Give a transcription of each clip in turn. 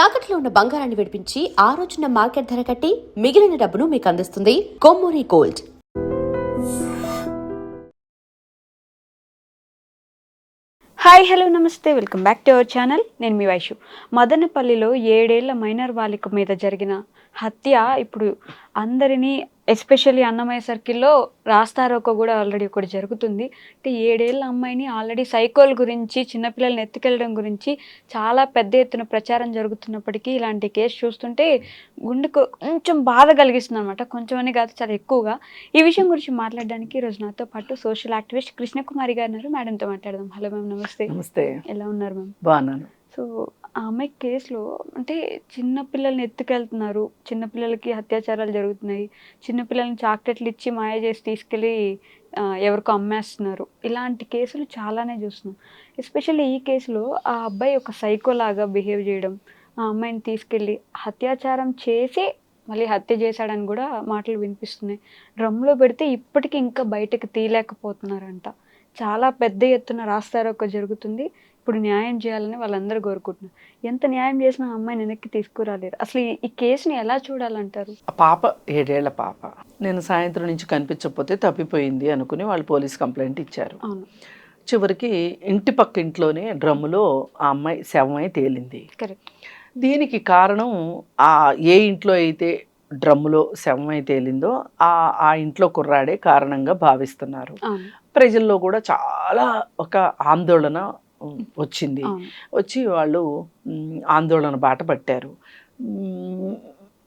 తాకట్లో ఉన్న బంగారాన్ని విడిపించి ఆ రోజున మార్కెట్ ధర కట్టి మిగిలిన డబ్బును మీకు అందిస్తుంది కొమ్మూరి గోల్డ్. హాయ్ హలో నమస్తే, welcome back to our channel. నేను మీ వైషు. మదనపల్లిలో 7 ఏళ్ల మైనర్ బాలిక మీద జరిగిన హత్య ఇప్పుడు అందరినీ, ఎస్పెషల్లీ అన్నమయ్య సర్కిల్లో రాస్తారోకో కూడా ఆల్రెడీ ఒకటి జరుగుతుంది. అంటే 7 ఏళ్ల అమ్మాయిని ఆల్రెడీ సైకోల్ గురించి, చిన్నపిల్లల్ని ఎత్తుకెళ్ళడం గురించి చాలా పెద్ద ఎత్తున ప్రచారం జరుగుతున్నప్పటికీ ఇలాంటి కేసు చూస్తుంటే గుండెకు కొంచెం బాధ కలిగిస్తుంది అనమాట. కొంచెం అని కాదు, చాలా ఎక్కువగా. ఈ విషయం గురించి మాట్లాడడానికి ఈరోజు నాతో పాటు సోషల్ యాక్టివిస్ట్ కృష్ణకుమారి గారు ఉన్నారు. మేడంతో మాట్లాడదాం. హలో మ్యామ్, నమస్తే. నమస్తే. ఎలా ఉన్నారు మ్యామ్? బాగున్నాను. సో ఆ అమ్మాయి కేసులో అంటే చిన్నపిల్లల్ని ఎత్తుకెళ్తున్నారు, చిన్నపిల్లలకి అత్యాచారాలు జరుగుతున్నాయి, చిన్నపిల్లల్ని చాక్లెట్లు ఇచ్చి మాయ చేసి తీసుకెళ్ళి ఎవరికో అమ్మేస్తున్నారు. ఇలాంటి కేసులు చాలానే చూస్తున్నాం. ఎస్పెషల్లీ ఈ కేసులో ఆ అబ్బాయి ఒక సైకోలాగా బిహేవ్ చేయడం, ఆ అమ్మాయిని తీసుకెళ్ళి అత్యాచారం చేసి మళ్ళీ హత్య చేశాడని కూడా మాటలు వినిపిస్తున్నాయి. డ్రమ్లో పెడితే ఇప్పటికీ ఇంకా బయటకు తీయలేకపోతున్నారంట. చాలా పెద్ద ఎత్తున రాస్తారోకో జరుగుతుంది. ఇప్పుడు న్యాయం చేయాలని వాళ్ళందరూ కోరుకుంటున్నారు. ఎంత న్యాయం చేసినా అమ్మాయిని వెనక్కి తీసుకురాలేరు. అసలు ఈ కేసుని ఎలా చూడాలంటారు? ఆ పాప 7 ఏళ్ల పాప. నేను సాయంత్రం నుంచి కనిపించకపోతే తప్పిపోయింది అనుకుని వాళ్ళు పోలీస్ కంప్లైంట్ ఇచ్చారు. అవును. చివరికి ఇంటి పక్క ఇంట్లోనే డ్రమ్ములో ఆ అమ్మాయి శవమై తేలింది. కరెక్ట్. దీనికి కారణం ఏ ఇంట్లో అయితే డ్రమ్ములో శవమై తేలిందో ఆ ఇంట్లో కుర్రాడే కారణంగా భావిస్తున్నారు. ప్రజల్లో కూడా చాలా ఒక ఆందోళన వచ్చింది. వచ్చి వాళ్ళు ఆందోళన బాట పట్టారు.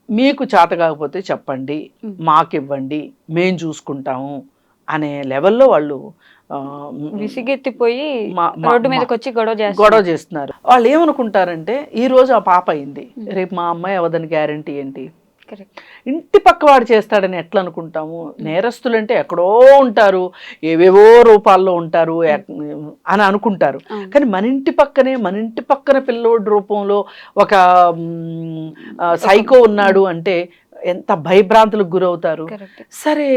మీకు చేత కాకపోతే చెప్పండి, మాకివ్వండి, మేం చూసుకుంటాము అనే లెవెల్లో వాళ్ళు విసిగెత్తిపోయి రోడ్డు మీదకి వచ్చి గొడవ చేస్తున్నారు. వాళ్ళు ఏమనుకుంటారంటే ఈ రోజు ఆ పాప అయింది, రేపు మా అమ్మాయి అవదని గ్యారంటీ ఏంటి? ఇంటి పక్క వాడు చేస్తాడని ఎట్లా అనుకుంటాము? నేరస్తులంటే ఎక్కడో ఉంటారు, ఏవేవో రూపాల్లో ఉంటారు అని అనుకుంటారు. కానీ మన ఇంటి పక్కనే పిల్లోడి రూపంలో ఒక సైకో ఉన్నాడు అంటే ఎంత భయభ్రాంతులకు గురవుతారు. సరే,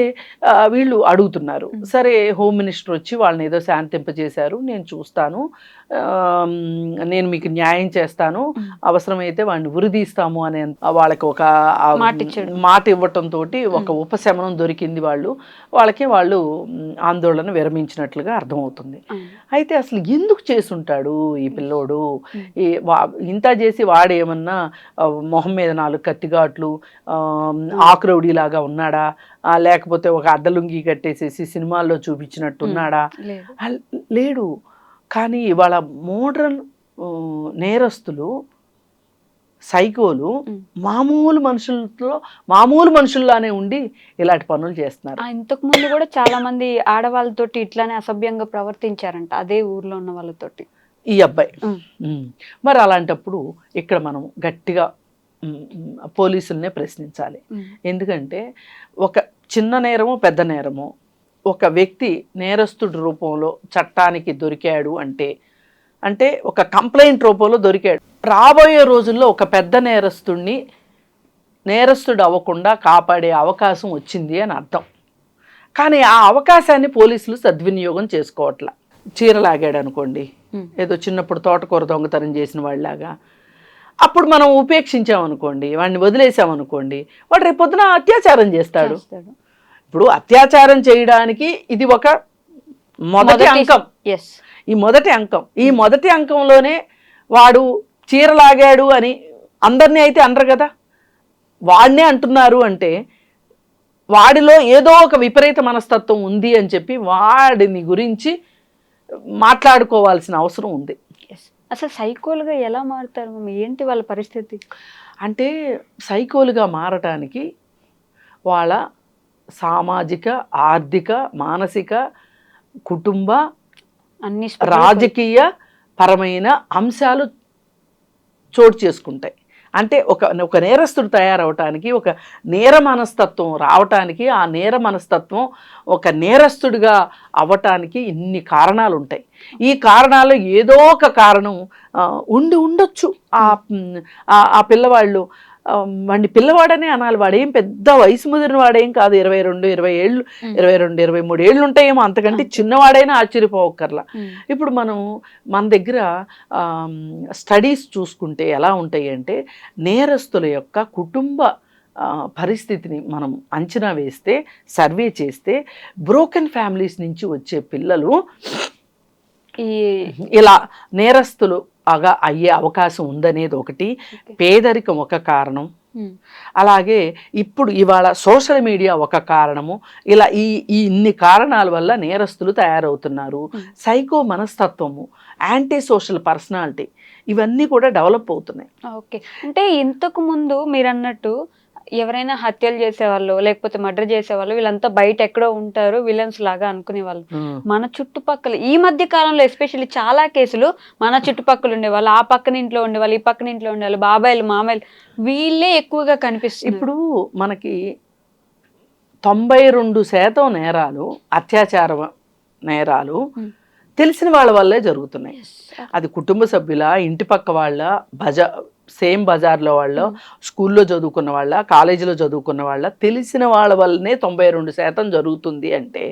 వీళ్ళు అడుగుతున్నారు. సరే, హోమ్ మినిస్టర్ వచ్చి వాళ్ళని ఏదో శాంతింపజేశారు, నేను చూస్తాను, నేను మీకు న్యాయం చేస్తాను, అవసరమైతే వాడిని ఉరిదీస్తాము అనే వాళ్ళకి ఒక మాట ఇవ్వటంతో ఒక ఉపశమనం దొరికింది. వాళ్ళు ఆందోళన విరమించినట్లుగా అర్థమవుతుంది. అయితే అసలు ఎందుకు చేసుంటాడు ఈ పిల్లోడు? ఇంత చేసి వాడేమన్నా మొహం మీద 4 కత్తిఘాట్లు, ఆకురౌడీలాగా ఉన్నాడా, లేకపోతే ఒక అద్దలుంగి కట్టేసేసి సినిమాల్లో చూపించినట్టు ఉన్నాడా? లేడు. కానీ ఇవాళ మోడ్రన్ నేరస్తులు, సైకోలు మామూలు మనుషుల్లానే ఉండి ఇలాంటి పనులు చేస్తున్నారు. ఇంతకు ముందు కూడా చాలా మంది ఆడవాళ్ళతోటి ఇట్లానే అసభ్యంగా ప్రవర్తించారంట, అదే ఊర్లో ఉన్న వాళ్ళతోటి ఈ అబ్బాయి. మరి అలాంటప్పుడు ఇక్కడ మనం గట్టిగా పోలీసులనే ప్రశ్నించాలి. ఎందుకంటే ఒక చిన్న నేరము, పెద్ద నేరము, ఒక వ్యక్తి నేరస్తుడి రూపంలో చట్టానికి దొరికాడు అంటే ఒక కంప్లైంట్ రూపంలో దొరికాడు. రాబోయే రోజుల్లో ఒక పెద్ద నేరస్తుడు అవ్వకుండా కాపాడే అవకాశం వచ్చింది అని అర్థం. కానీ ఆ అవకాశాన్ని పోలీసులు సద్వినియోగం చేసుకోవట్లా. చీరలాగాడు అనుకోండి, ఏదో చిన్నప్పుడు తోటకూర దొంగతనం చేసిన వాళ్ళలాగా, అప్పుడు మనం ఉపేక్షించామనుకోండి, వాడిని వదిలేసామనుకోండి, వాడు రేపొద్దున అత్యాచారం చేస్తాడు. ఇప్పుడు అత్యాచారం చేయడానికి ఇది ఒక మొదటి అంకం. ఈ మొదటి అంకంలోనే వాడు చీరలాగాడు అని అందరినీ అయితే అనరు కదా, వాడినే అంటున్నారు అంటే వాడిలో ఏదో ఒక విపరీత మనస్తత్వం ఉంది అని చెప్పి వాడిని గురించి మాట్లాడుకోవాల్సిన అవసరం ఉంది. అసలు సైకోలుగా ఎలా మారుతారు? ఏంటి వాళ్ళ పరిస్థితి? అంటే సైకోలుగా మారటానికి వాళ్ళ సామాజిక, ఆర్థిక, మానసిక, కుటుంబ, అన్ని రాజకీయ పరమైన అంశాలు చోటు చేసుకుంటాయి. అంటే ఒక నేరస్తుడు తయారవటానికి, ఒక నేర మనస్తత్వం రావటానికి, ఆ నేర మనస్తత్వం ఒక నేరస్తుడిగా అవ్వటానికి ఇన్ని కారణాలు ఉంటాయి. ఈ కారణాలు ఏదో ఒక కారణం ఉండొచ్చు. ఆ పిల్లవాళ్ళు వాడిని పిల్లవాడనే అనాలి. వాడేం పెద్ద వయసు ముదిరిన వాడేం కాదు, 22, 20 ఏళ్ళు, 22, 23 ఏళ్ళు ఉంటాయేమో, అంతకంటే చిన్నవాడైనా ఆశ్చర్యపోవక్కర్లా. ఇప్పుడు మన దగ్గర స్టడీస్ చూసుకుంటే ఎలా ఉంటాయి అంటే, నేరస్తుల యొక్క కుటుంబ పరిస్థితిని మనం అంచనా వేస్తే, సర్వే చేస్తే, బ్రోకెన్ ఫ్యామిలీస్ నుంచి వచ్చే పిల్లలు ఇలా నేరస్తులు అయ్యే అవకాశం ఉందనేది ఒకటి, పేదరికం ఒక కారణం, అలాగే ఇప్పుడు ఇవాళ సోషల్ మీడియా ఒక కారణము. ఇలా ఈ ఇన్ని కారణాల వల్ల నేరస్తులు తయారవుతున్నారు. సైకో మనస్తత్వము, యాంటీ సోషల్ పర్సనాలిటీ, ఇవన్నీ కూడా డెవలప్ అవుతున్నాయి. ఓకే, అంటే ఇంతకు ముందు మీరు అన్నట్టు ఎవరైనా హత్యలు చేసేవాళ్ళు లేకపోతే మర్డర్ చేసేవాళ్ళు వీళ్ళంతా బయట ఎక్కడో ఉంటారు, విలన్స్ లాగా అనుకునేవాళ్ళు. మన చుట్టుపక్కల ఈ మధ్య కాలంలో ఎస్పెషల్లీ చాలా కేసులు మన చుట్టుపక్కల ఉండేవాళ్ళు, ఆ పక్కన ఇంట్లో ఉండేవాళ్ళు, ఈ పక్కన ఇంట్లో ఉండేవాళ్ళు, బాబాయిలు మామయ్యలు, వీళ్ళే ఎక్కువగా కనిపిస్తుంది. ఇప్పుడు మనకి 92% నేరాలు, అత్యాచార నేరాలు తెలిసిన వాళ్ళ వల్లే జరుగుతున్నాయి. అది కుటుంబ సభ్యుల, ఇంటి పక్క వాళ్ళ, సేమ్ బజార్లో వాళ్ళ, స్కూల్లో చదువుకున్న వాళ్ళ, కాలేజీలో చదువుకున్న వాళ్ళ, తెలిసిన వాళ్ళ వల్లనే 92% జరుగుతుంది. అంటే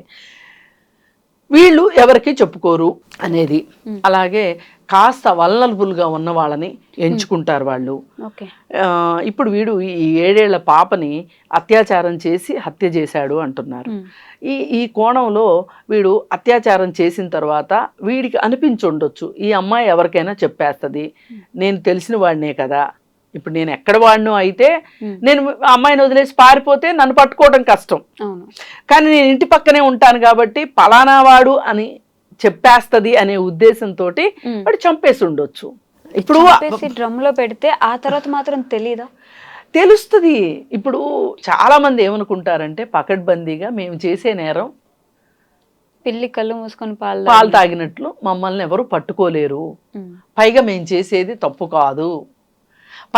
వీళ్ళు ఎవరికి చెప్పుకోరు అనేది. అలాగే కాస్త వల్నరబుల్గా ఉన్న వాళ్ళని ఎంచుకుంటారు వాళ్ళు. ఇప్పుడు వీడు ఈ 7 ఏళ్ల పాపని అత్యాచారం చేసి హత్య చేశాడు అంటున్నారు. ఈ కోణంలో వీడు అత్యాచారం చేసిన తర్వాత వీడికి అనిపించుండొచ్చు, ఈ అమ్మాయి ఎవరికైనా చెప్పేస్తుంది, నేను తెలిసిన వాడినే కదా, ఇప్పుడు నేను ఎక్కడ వాడినో అయితే నేను అమ్మాయిని వదిలేసి పారిపోతే నన్ను పట్టుకోవడం కష్టం, కానీ నేను ఇంటి పక్కనే ఉంటాను కాబట్టి పలానా వాడు అని చెప్పేస్తుంది అనే ఉద్దేశంతో వాడు చంపేసి ఉండొచ్చు. ఇప్పుడు డ్రమ్ లో పెడితే ఆ తర్వాత మాత్రం తెలీదా? తెలుస్తుంది. ఇప్పుడు చాలా మంది ఏమనుకుంటారంటే, పకడ్బందీగా మేము చేసే నేరం పిల్లి కళ్ళు మూసుకొని పాలు తాగినట్లు మమ్మల్ని ఎవరు పట్టుకోలేరు, పైగా మేము చేసేది తప్పు కాదు,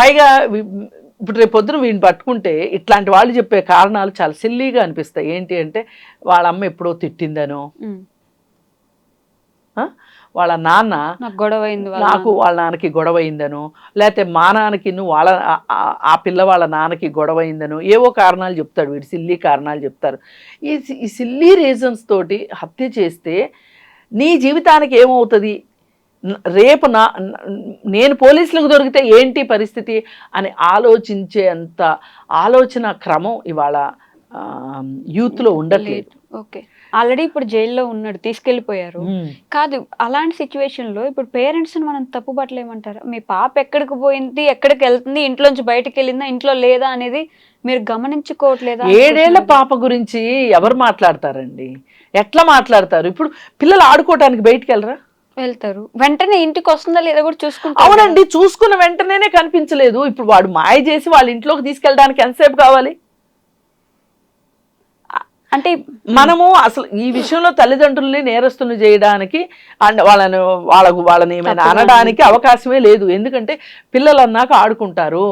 పైగా ఇప్పుడు రేపు పొద్దున వీడిని పట్టుకుంటే ఇట్లాంటి వాళ్ళు చెప్పే కారణాలు చాలా సిల్లీగా అనిపిస్తాయి. ఏంటి అంటే, వాళ్ళ అమ్మ ఎప్పుడో తిట్టిందనో, వాళ్ళ నాన్న వాళ్ళ నాన్నకి గొడవ అయిందనో, లేకపోతే మా నాన్నకి ఆ పిల్ల వాళ్ళ నాన్నకి గొడవ అయిందనో, ఏవో కారణాలు చెప్తాడు వీడు, సిల్లీ కారణాలు చెప్తారు. ఈ సిల్లీ రీజన్స్ తోటి హత్య చేస్తే నీ జీవితానికి ఏమవుతుంది, రేపు నేను పోలీసులకు దొరికితే ఏంటి పరిస్థితి అని ఆలోచించే అంత ఆలోచన క్రమం ఇవాళ యూత్లో ఉండట్లేదు. ఓకే, ఆల్రెడీ ఇప్పుడు జైల్లో ఉన్నాడు, తీసుకెళ్ళిపోయారు. కాదు, అలాంటి సిచ్యువేషన్లో ఇప్పుడు పేరెంట్స్ని మనం తప్పు పట్టలేమంటారా? మీ పాప ఎక్కడికి పోయింది, ఎక్కడికి వెళ్తుంది, ఇంట్లోంచి బయటకు వెళ్ళిందా, ఇంట్లో లేదా అనేది మీరు గమనించుకోవట్లేదా? 7 ఏళ్ల పాప గురించి ఎవరు మాట్లాడతారండి, ఎట్లా మాట్లాడతారు? ఇప్పుడు పిల్లలు ఆడుకోవటానికి బయటికి వెళ్ళరా? వెళ్తారు, వెంటనే ఇంటికి వస్తుందా లేదా కూడా చూసుకుంటారు. అవునండి, చూసుకున్న వెంటనే కనిపించలేదు. ఇప్పుడు వాడు మాయ చేసి వాళ్ళ ఇంట్లోకి తీసుకెళ్ళడానికి ఎంతసేపు కావాలి? అంటే మనము అసలు ఈ విషయంలో తల్లిదండ్రుల్ని నేరస్తులు చేయడానికి అండ్ వాళ్ళని ఏమైనా అనడానికి అవకాశమే లేదు. ఎందుకంటే పిల్లలు అన్నాక ఆడుకుంటారు.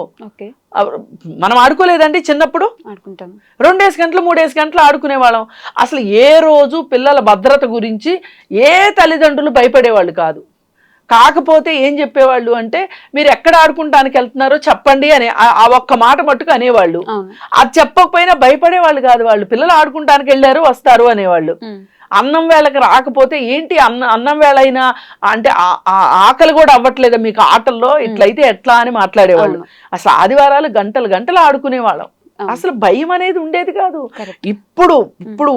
మనం ఆడుకోలేదండి చిన్నప్పుడు, 2 గంటలు 3 గంటలు ఆడుకునే వాళ్ళం. అసలు ఏ రోజు పిల్లల భద్రత గురించి ఏ తల్లిదండ్రులు భయపడేవాళ్ళు కాదు. కాకపోతే ఏం చెప్పేవాళ్ళు అంటే, మీరు ఎక్కడ ఆడుకుంటానికి వెళ్తున్నారో చెప్పండి అని ఆ ఒక్క మాట మట్టుకు అనేవాళ్ళు. అది చెప్పకపోయినా భయపడేవాళ్ళు కాదు. వాళ్ళు పిల్లలు ఆడుకుంటానికి వెళ్ళారు వస్తారు అనేవాళ్ళు. అన్నం వేళకి రాకపోతే ఏంటి అన్నం వేళ అయినా అంటే ఆకలి కూడా అవ్వట్లేదా మీకు ఆటల్లో, ఇట్లయితే ఎట్లా అని మాట్లాడేవాళ్ళు. అసలు ఆదివారాలు గంటలు గంటలు ఆడుకునేవాళ్ళం. అసలు భయం అనేది ఉండేది కాదు. ఇప్పుడు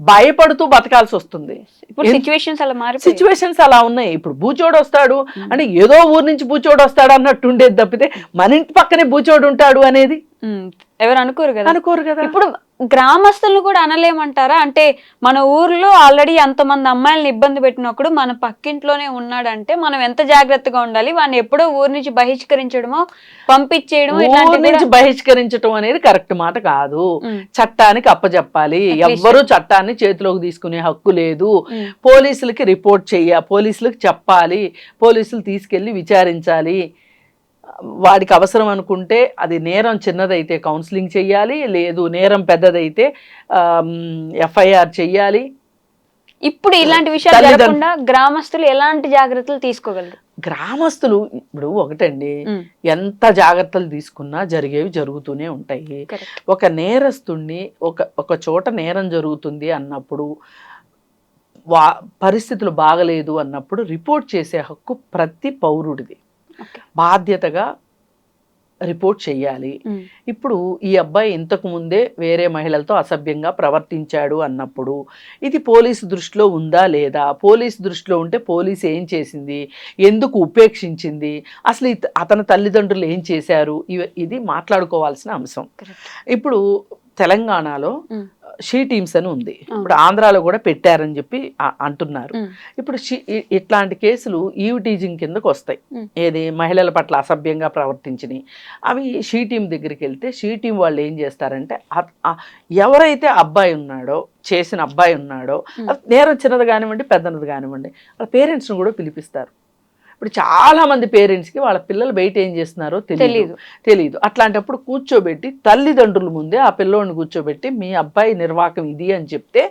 భయపడుతూ బతకాల్సి వస్తుంది. సిచ్యువేషన్స్ అలా ఉన్నాయి. ఇప్పుడు బూచోడు వస్తాడు అంటే ఏదో ఊరు నుంచి బూచోడు వస్తాడు అన్నట్టు ఉండేది తప్పితే మన ఇంటి పక్కనే బూచోడు ఉంటాడు అనేది ఎవరు అనుకోరు కదా. ఇప్పుడు గ్రామస్తులను కూడా అనలేమంటారా? అంటే మన ఊర్లో ఆల్రెడీ అంతమంది అమ్మాయిలను ఇబ్బంది పెట్టినప్పుడు మన పక్కింట్లోనే ఉన్నాడంటే మనం ఎంత జాగ్రత్తగా ఉండాలి? వాడిని ఎప్పుడో ఊరి నుంచి బహిష్కరించడమో పంపించేయడమో, ఊరి నుంచి బహిష్కరించడం అనేది కరెక్ట్ మాట కాదు. చట్టానికి అప్పచెప్పాలి. ఎవ్వరూ చట్టాన్ని చేతిలోకి తీసుకునే హక్కు లేదు. పోలీసులకి రిపోర్ట్ పోలీసులకు చెప్పాలి, పోలీసులు తీసుకెళ్లి విచారించాలి. వాడికి అవసరం అనుకుంటే అది నేరం చిన్నదైతే కౌన్సిలింగ్ చెయ్యాలి, లేదు నేరం పెద్దదైతే FIR చెయ్యాలి. ఇప్పుడు ఇలాంటి విషయాలు జరగకుండా గ్రామస్తులు ఎలాంటి జాగ్రత్తలు తీసుకోగలరు? గ్రామస్తులు ఇప్పుడు ఒకటండి, ఎంత జాగ్రత్తలు తీసుకున్నా జరిగేవి జరుగుతూనే ఉంటాయి. ఒక నేరస్తుణ్ణి ఒక చోట నేరం జరుగుతుంది అన్నప్పుడు, పరిస్థితులు బాగలేదు అన్నప్పుడు రిపోర్ట్ చేసే హక్కు ప్రతి పౌరుడిది. బాధ్యతగా రిపోర్ట్ చెయ్యాలి. ఇప్పుడు ఈ అబ్బాయి ఇంతకు ముందే వేరే మహిళలతో అసభ్యంగా ప్రవర్తించాడు అన్నప్పుడు ఇది పోలీసు దృష్టిలో ఉందా లేదా, పోలీసు దృష్టిలో ఉంటే పోలీసు ఏం చేసింది, ఎందుకు ఉపేక్షించింది, అసలు అతని తల్లిదండ్రులు ఏం చేశారు, ఇది మాట్లాడుకోవాల్సిన అంశం. ఇప్పుడు తెలంగాణలో షీ టీమ్స్ అని ఉంది, ఇప్పుడు ఆంధ్రాలో కూడా పెట్టారని చెప్పి అంటున్నారు. ఇప్పుడు ఇట్లాంటి కేసులు ఈవ్ టీజింగ్ కిందకు వస్తాయి. ఏది మహిళల పట్ల అసభ్యంగా ప్రవర్తించినవి అవి షీ టీం దగ్గరికి వెళ్తే షీ టీం వాళ్ళు ఏం చేస్తారంటే ఎవరైతే అబ్బాయి ఉన్నాడో, చేసిన అబ్బాయి ఉన్నాడో, నేరం చిన్నది కానివ్వండి పెద్దది కానివ్వండి, వాళ్ళ పేరెంట్స్ని కూడా పిలిపిస్తారు. ఇప్పుడు చాలా మంది పేరెంట్స్కి వాళ్ళ పిల్లలు బయట ఏం చేస్తున్నారో తెలియదు. అట్లాంటప్పుడు కూర్చోబెట్టి తల్లిదండ్రుల ముందే ఆ పిల్లోడిని కూర్చోబెట్టి మీ అబ్బాయి నిర్వాహకం ఇది అని చెప్తే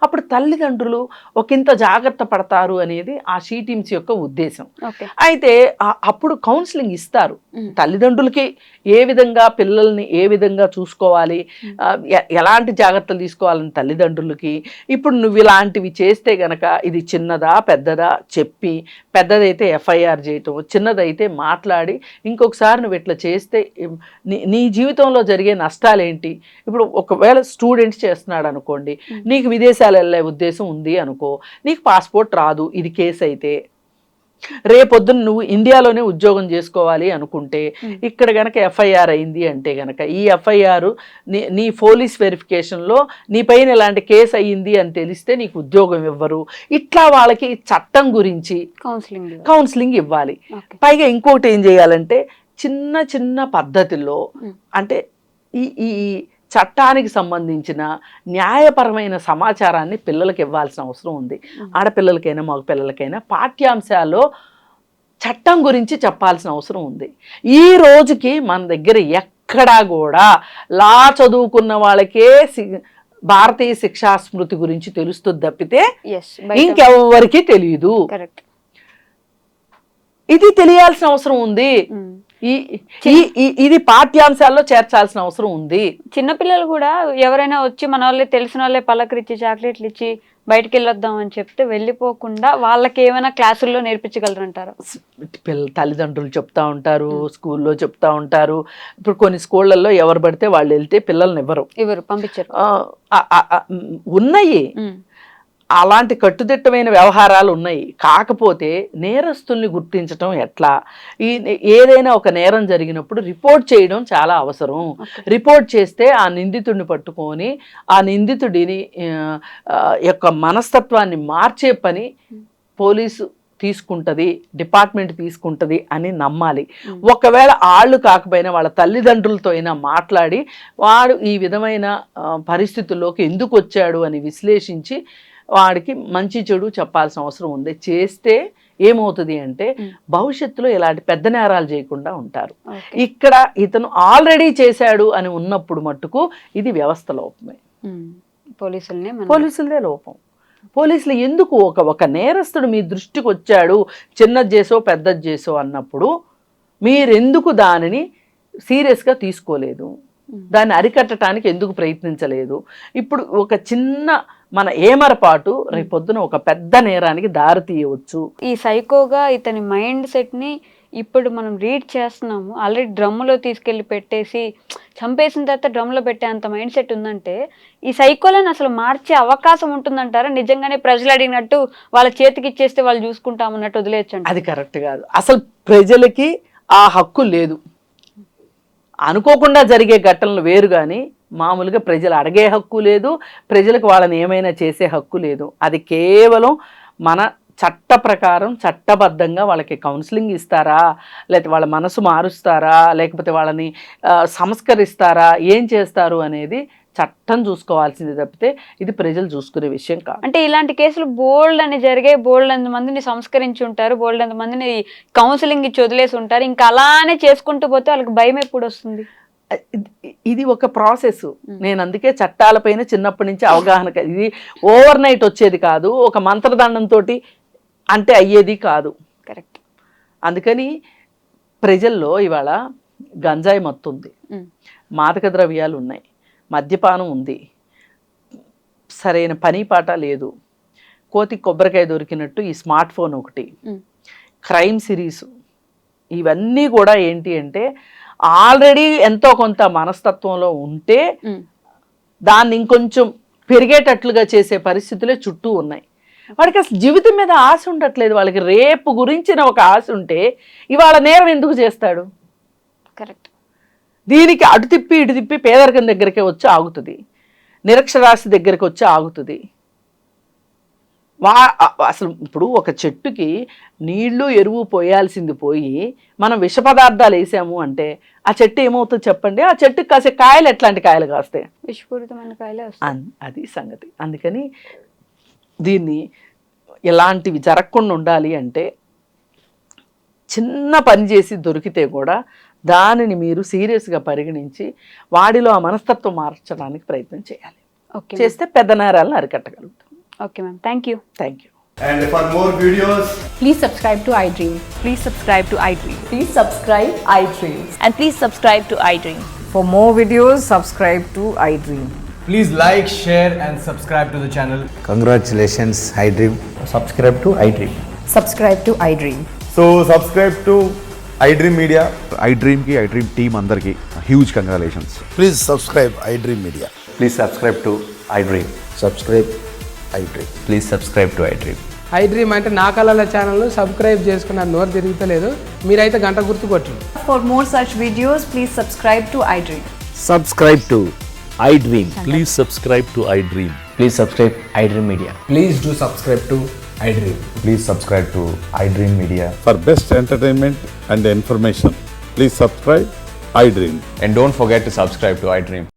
అప్పుడు తల్లిదండ్రులు ఒకంత జాగ్రత్త పడతారు అనేది ఆ షీ టీమ్స్ యొక్క ఉద్దేశం. అయితే అప్పుడు కౌన్సిలింగ్ ఇస్తారు తల్లిదండ్రులకి, ఏ విధంగా పిల్లల్ని ఏ విధంగా చూసుకోవాలి, ఎలాంటి జాగ్రత్తలు తీసుకోవాలని తల్లిదండ్రులకి. ఇప్పుడు నువ్వు ఇలాంటివి చేస్తే గనక ఇది చిన్నదా పెద్దదా చెప్పి, పెద్దదైతే ఎఫ్ఐఆర్ చేయటం, చిన్నదైతే మాట్లాడి ఇంకొకసారి నువ్వు ఇట్లా చేస్తే నీ జీవితంలో జరిగే నష్టాలు ఏంటి. ఇప్పుడు ఒకవేళ స్టూడెంట్స్ చేస్తున్నాడు అనుకోండి, నీకు విదేశాలు వెళ్ళే ఉద్దేశం ఉంది అనుకో, నీకు పాస్పోర్ట్ రాదు, ఇది కేసు అయితే రేపొద్దున నువ్వు ఇండియాలోనే ఉద్యోగం చేసుకోవాలి అనుకుంటే ఇక్కడ గనక ఎఫ్ఐఆర్ అయింది అంటే గనక ఈ ఎఫ్ఐఆర్ నీ పోలీస్ వెరిఫికేషన్లో నీ పైన ఇలాంటి కేసు అయ్యింది అని తెలిస్తే నీకు ఉద్యోగం ఇవ్వరు. ఇట్లా వాళ్ళకి చట్టం గురించి కౌన్సిలింగ్ ఇవ్వాలి. పైగా ఇంకోటి ఏం చేయాలంటే చిన్న చిన్న పద్ధతుల్లో, అంటే ఈ చట్టానికి సంబంధించిన న్యాయపరమైన సమాచారాన్ని పిల్లలకి ఇవ్వాల్సిన అవసరం ఉంది. ఆడపిల్లలకైనా మగ పిల్లలకైనా పాఠ్యాంశాల్లో చట్టం గురించి చెప్పాల్సిన అవసరం ఉంది. ఈ రోజుకి మన దగ్గర ఎక్కడా కూడా లా చదువుకున్న వాళ్ళకే భారతీయ శిక్షా స్మృతి గురించి తెలుస్తుంది తప్పితే ఇంకెవరికి తెలియదు. ఇది తెలియాల్సిన అవసరం ఉంది. ఇది పాఠ్యాంశాల్లో చేర్చాల్సిన అవసరం ఉంది. చిన్నపిల్లలు కూడా ఎవరైనా వచ్చి మన వాళ్ళే తెలిసిన వాళ్ళే పలకరించి చాక్లెట్లు ఇచ్చి బయటకు వెళ్ళొద్దాం అని చెప్తే వెళ్ళిపోకుండా వాళ్ళకి ఏమైనా క్లాసుల్లో నేర్పించగలరంటారు? తల్లిదండ్రులు చెప్తా ఉంటారు, స్కూల్లో చెప్తా ఉంటారు. ఇప్పుడు కొన్ని స్కూళ్ళల్లో ఎవరు పడితే వాళ్ళు వెళ్తే పిల్లల్ని ఎవరు పంపించారు ఉన్నాయి. అలాంటి కట్టుదిట్టమైన వ్యవహారాలు ఉన్నాయి. కాకపోతే నేరస్తుల్ని గుర్తించడం ఎట్లా, ఏదైనా ఒక నేరం జరిగినప్పుడు రిపోర్ట్ చేయడం చాలా అవసరం. రిపోర్ట్ చేస్తే ఆ నిందితుడిని పట్టుకొని ఆ నిందితుడిని యొక్క మనస్తత్వాన్ని మార్చే పని పోలీసు తీసుకుంటుంది, డిపార్ట్మెంట్ తీసుకుంటుంది అని నమ్మాలి. ఒకవేళ వాళ్ళు కాకపోయినా వాళ్ళ తల్లిదండ్రులతో అయినా మాట్లాడి వాడు ఈ విధమైన పరిస్థితుల్లోకి ఎందుకు వచ్చాడు అని విశ్లేషించి వాడికి మంచి చెడు చెప్పాల్సిన అవసరం ఉంది. చేస్తే ఏమవుతుంది అంటే భవిష్యత్తులో ఇలాంటి పెద్ద నేరాలు చేయకుండా ఉంటారు. ఇక్కడ ఇతను ఆల్రెడీ చేశాడు అని ఉన్నప్పుడు మట్టుకు ఇది వ్యవస్థ లోపమే, పోలీసులదే లోపం. పోలీసులు ఎందుకు ఒక నేరస్తుడు మీ దృష్టికి వచ్చాడు, చిన్నది చేసో పెద్దది చేసో అన్నప్పుడు మీరెందుకు దానిని సీరియస్గా తీసుకోలేదు, దాన్ని అరికట్టడానికి ఎందుకు ప్రయత్నించలేదు? ఇప్పుడు ఒక చిన్న మన ఏమరపాటు రేపొద్దున ఒక పెద్ద నేరానికి దారి తీయవచ్చు. ఈ సైకోగా ఇతని మైండ్ సెట్ని ఇప్పుడు మనం రీడ్ చేస్తున్నాము. ఆల్రెడీ డ్రమ్ములో తీసుకెళ్ళి పెట్టేసి చంపేసిన తర్వాత డ్రమ్లో పెట్టే అంత మైండ్ సెట్ ఉందంటే ఈ సైకోలను అసలు మార్చే అవకాశం ఉంటుందంటారా? నిజంగానే ప్రజలు అడిగినట్టు వాళ్ళ చేతికి ఇచ్చేస్తే వాళ్ళు చూసుకుంటామన్నట్టు వదిలేయచ్చండి? అది కరెక్ట్ కాదు. అసలు ప్రజలకి ఆ హక్కు లేదు. అనుకోకుండా జరిగే ఘటనలు వేరు, కానీ మామూలుగా ప్రజలు అడిగే హక్కు లేదు, ప్రజలకు వాళ్ళని ఏమైనా చేసే హక్కు లేదు. అది కేవలం మన చట్ట ప్రకారం చట్టబద్ధంగా వాళ్ళకి కౌన్సిలింగ్ ఇస్తారా, లేకపోతే వాళ్ళ మనసు మారుస్తారా, లేకపోతే వాళ్ళని సంస్కరిస్తారా, ఏం చేస్తారు అనేది చట్టం చూసుకోవాల్సింది తప్పితే ఇది ప్రజలు చూసుకునే విషయం కాదు. అంటే ఇలాంటి కేసులు బోల్డ్ అని జరిగాయి, బోల్డ్ అంత మందిని సంస్కరించి ఉంటారు, బోల్డ్ అంత మందిని కౌన్సిలింగ్ ఇచ్చి వదిలేసి ఉంటారు. ఇంకా అలానే చేసుకుంటూ పోతే వాళ్ళకి భయం ఎప్పుడు వస్తుంది? ఇది ఒక ప్రాసెస్. నేను అందుకే చట్టాలపైన చిన్నప్పటి నుంచి అవగాహన ఇది ఓవర్ నైట్ వచ్చేది కాదు, ఒక మంత్రదండంతో అంటే అయ్యేది కాదు. కరెక్ట్. అందుకని ప్రజల్లో ఇవాళ గంజాయి మత్తు ఉంది, మాదక ద్రవ్యాలు ఉన్నాయి, మద్యపానం ఉంది, సరైన పని పాట లేదు, కోతి కొబ్బరికాయ దొరికినట్టు ఈ స్మార్ట్ ఫోన్ ఒకటి, క్రైమ్ సిరీస్, ఇవన్నీ కూడా ఏంటి అంటే ఆల్రెడీ ఎంతో కొంత మనస్తత్వంలో ఉంటే దాన్ని ఇంకొంచెం పెరిగేటట్లుగా చేసే పరిస్థితులే చుట్టూ ఉన్నాయి. వాడికి అసలు జీవితం మీద ఆశ ఉండట్లేదు. వాళ్ళకి రేపు గురించిన ఒక ఆశ ఉంటే ఇవాళ నేరం ఎందుకు చేస్తాడు? కరెక్ట్. దీనికి అటు తిప్పి ఇటు తిప్పి పేదరికం దగ్గరికే వచ్చి ఆగుతుంది, నిరక్షరాస్యత దగ్గరికి వచ్చి ఆగుతుంది. అసలు ఇప్పుడు ఒక చెట్టుకి నీళ్లు ఎరువు పోయాల్సింది పోయి మనం విష పదార్థాలు వేసాము అంటే ఆ చెట్టు ఏమవుతుంది చెప్పండి? ఆ చెట్టుకి కాసే కాయలు ఎట్లాంటి కాయలు కాస్తాయి? విషపూరితమైన కాయలే వస్తాయి. అది సంగతి. అందుకని దీన్ని ఇలాంటివి జరగకుండా ఉండాలి అంటే చిన్న పని చేసి దొరికితే కూడా దానిని మీరు సీరియస్గా పరిగణించి వాడిలో ఆ మనస్తత్వం మార్చడానికి ప్రయత్నం చేయాలి. చేస్తే పెద్ద నేరాలను అరికట్టగలుగుతాం. Okay ma'am, thank you. Thank you. And for more videos, Please subscribe to iDream. Please subscribe to iDream. Please subscribe iDream. And please subscribe to iDream. For more videos, subscribe to iDream. please like, share and subscribe to the channel. Congratulations, iDream. Subscribe to iDream. Subscribe to iDream. So subscribe to iDream Media. iDream ki iDream team andarki huge congratulations. Please subscribe iDream Media. Please subscribe to iDream. Subscribe iDream. Please subscribe to iDream. iDream అంటే నా కళల channel subscribe చేసుకున్న నోరు తిరుగుతలేదు, మీరైతే గంట గుర్తు కొట్టండి. For more such videos, please subscribe to iDream. Subscribe to iDream. Please subscribe to iDream. Please subscribe iDream Media. Please do subscribe to iDream. Please subscribe to iDream Media. For best entertainment and information, please subscribe iDream. And don't forget to subscribe to iDream.